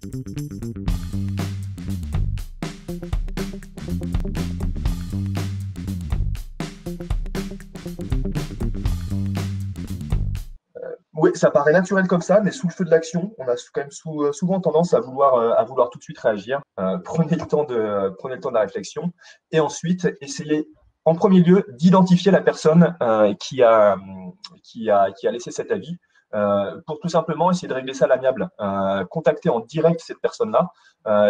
Oui, ça paraît naturel comme ça, mais sous le feu de l'action, on a quand même souvent tendance à vouloir tout de suite réagir. Prenez le temps de la réflexion et ensuite essayez en premier lieu d'identifier la personne qui a laissé cet avis pour tout simplement essayer de régler ça à l'amiable. Contacter en direct cette personne-là.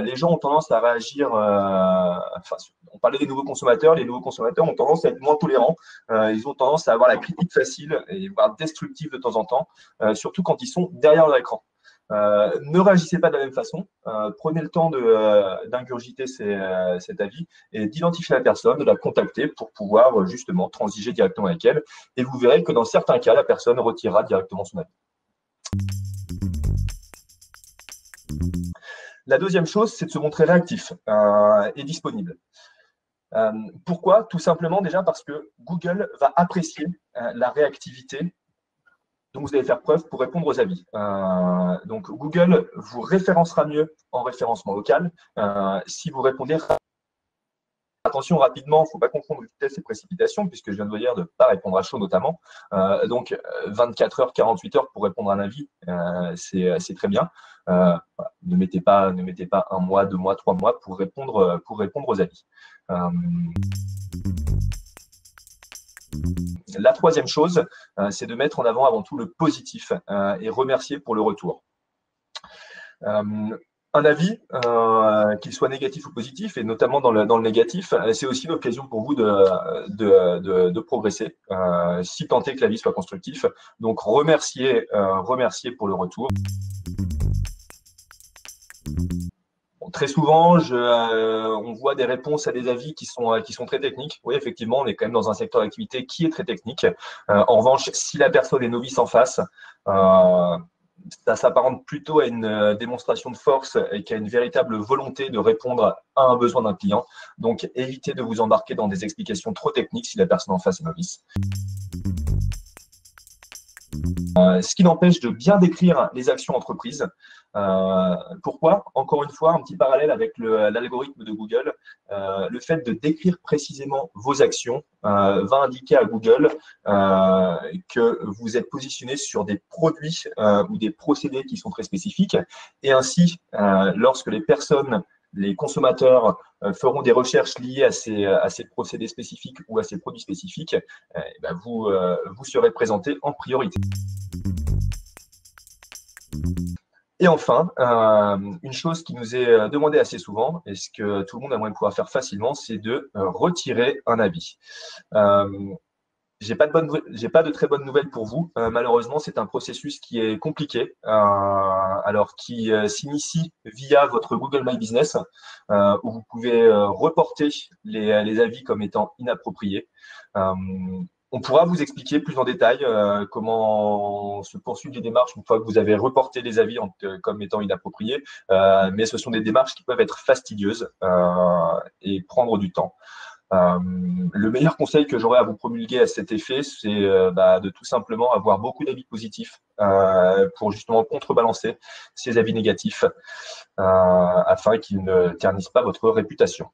Les gens ont tendance à réagir. Enfin, on parlait des nouveaux consommateurs. Les nouveaux consommateurs ont tendance à être moins tolérants. Ils ont tendance à avoir la critique facile et voire destructive de temps en temps, surtout quand ils sont derrière leur écran. Ne réagissez pas de la même façon. Prenez le temps d'ingurgiter cet avis et d'identifier la personne, de la contacter pour pouvoir justement transiger directement avec elle. Et vous verrez que dans certains cas, la personne retirera directement son avis. La deuxième chose, c'est de se montrer réactif et disponible. Pourquoi? Tout simplement déjà parce que Google va apprécier la réactivité dont vous allez faire preuve pour répondre aux avis. Donc Google vous référencera mieux en référencement local si vous répondez. Attention rapidement, il ne faut pas confondre vitesse et précipitation, puisque je viens de vous dire de ne pas répondre à chaud notamment. Donc 24 heures, 48 heures pour répondre à un avis, c'est très bien. Voilà. Ne mettez pas 1 mois, 2 mois, 3 mois pour répondre aux avis. La troisième chose, c'est de mettre en avant avant tout le positif et remercier pour le retour. Un avis, qu'il soit négatif ou positif, et notamment dans le négatif, c'est aussi l'occasion pour vous de progresser, si tant est que l'avis soit constructif. Donc, remercier pour le retour. Bon, très souvent, on voit des réponses à des avis qui sont très techniques. Oui, effectivement, on est quand même dans un secteur d'activité qui est très technique. En revanche, si la personne est novice en face, ça s'apparente plutôt à une démonstration de force et qu'à une véritable volonté de répondre à un besoin d'un client. Donc, évitez de vous embarquer dans des explications trop techniques si la personne en face est novice. Ce qui n'empêche de bien décrire les actions entreprises. Pourquoi? Encore une fois, un petit parallèle avec l'algorithme de Google. Le fait de décrire précisément vos actions va indiquer à Google que vous êtes positionné sur des produits ou des procédés qui sont très spécifiques. Et ainsi, lorsque les consommateurs feront des recherches liées à ces procédés spécifiques ou à ces produits spécifiques, vous serez présenté en priorité. Et enfin, une chose qui nous est demandée assez souvent, et ce que tout le monde aimerait pouvoir faire facilement, c'est de retirer un avis. J'ai pas de très bonnes nouvelles pour vous. Malheureusement, c'est un processus qui est compliqué, alors qui s'initie via votre Google My Business, où vous pouvez reporter les avis comme étant inappropriés. On pourra vous expliquer plus en détail comment se poursuivent les démarches une fois que vous avez reporté les avis comme étant inappropriés, mais ce sont des démarches qui peuvent être fastidieuses et prendre du temps. Le meilleur conseil que j'aurais à vous promulguer à cet effet, c'est de tout simplement avoir beaucoup d'avis positifs pour justement contrebalancer ces avis négatifs afin qu'ils ne ternissent pas votre réputation.